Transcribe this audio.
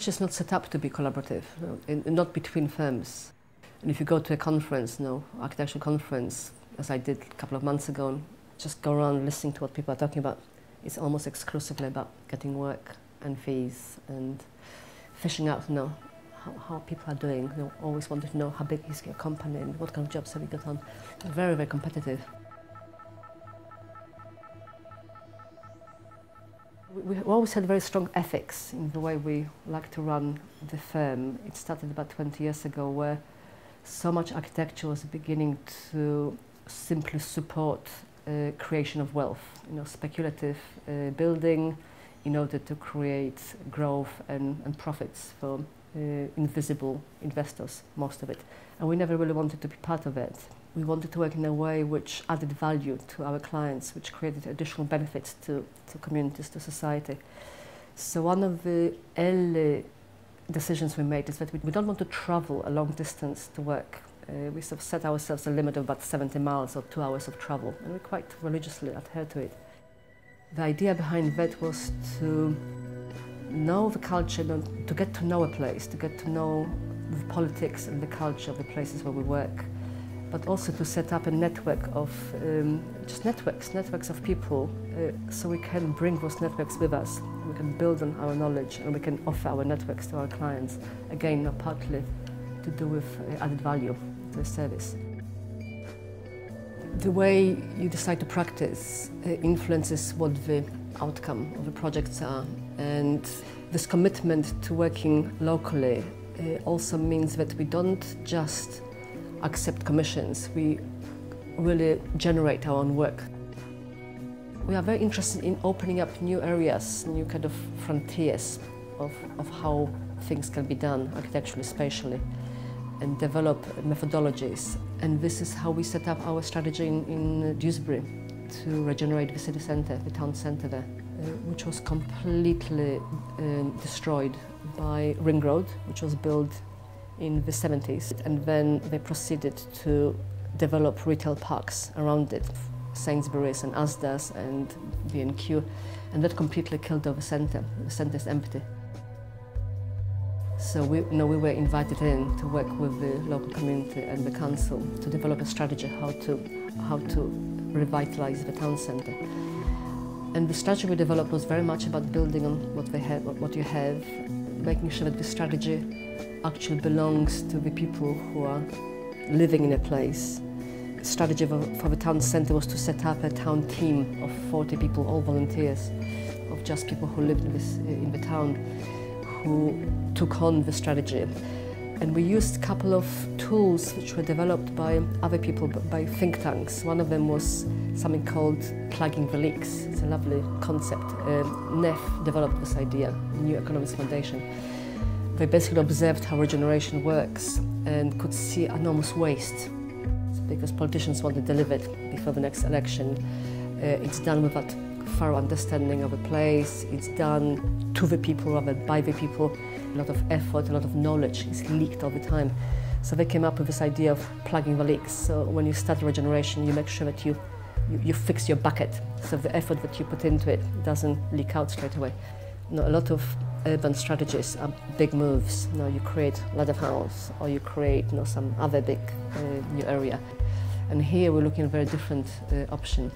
It's just not set up to be collaborative, not between firms. And if you go to a conference, architectural conference, as I did a couple of months ago, and just go around listening to what people are talking about, it's almost exclusively about getting work and fees and fishing out, how people are doing. They always wanted to know how big is your company and what kind of jobs have you got on. Very, very competitive. We always had very strong ethics in the way we like to run the firm. It started about 20 years ago, where so much architecture was beginning to simply support creation of wealth, speculative building in order to create growth and profits for invisible investors, most of it. And we never really wanted to be part of it. We wanted to work in a way which added value to our clients, which created additional benefits to communities, to society. So one of the early decisions we made is that we don't want to travel a long distance to work. We sort of set ourselves a limit of about 70 miles or 2 hours of travel, and we quite religiously adhere to it. The idea behind that was to know the culture, to get to know a place, to get to know the politics and the culture of the places where we work, but also to set up a network of just networks of people, so we can bring those networks with us. We can build on our knowledge and we can offer our networks to our clients, again, partly to do with added value to the service. The way you decide to practice influences what the outcome of the projects are, and this commitment to working locally also means that we don't just accept commissions, we really generate our own work. We are very interested in opening up new areas, new kind of frontiers of how things can be done architecturally, spatially, and develop methodologies. And this is how we set up our strategy in Dewsbury to regenerate the city centre, the town centre there, which was completely destroyed by Ring Road, which was built in the 70s, and then they proceeded to develop retail parks around it, Sainsbury's and Asda's and B&Q, and that completely killed the centre. The centre is empty. So we were invited in to work with the local community and the council to develop a strategy how to revitalise the town centre. And the strategy we developed was very much about building on what you have, making sure that the strategy actually belongs to the people who are living in a place. The strategy for the town centre was to set up a town team of 40 people, all volunteers, of just people who lived in the town, who took on the strategy. And we used a couple of tools which were developed by other people, by think tanks. One of them was something called plugging the leaks. It's a lovely concept. NEF developed this idea, New Economics Foundation. They basically observed how regeneration works and could see enormous waste because politicians want to deliver it before the next election. It's done without thorough understanding of a place. It's done to the people rather than by the people. A lot of effort, a lot of knowledge is leaked all the time. So they came up with this idea of plugging the leaks. So when you start regeneration, you make sure that you fix your bucket, so the effort that you put into it doesn't leak out straight away. A lot of urban strategies are big moves. You create ladder house or you create some other big new area. And here we're looking at a very different option.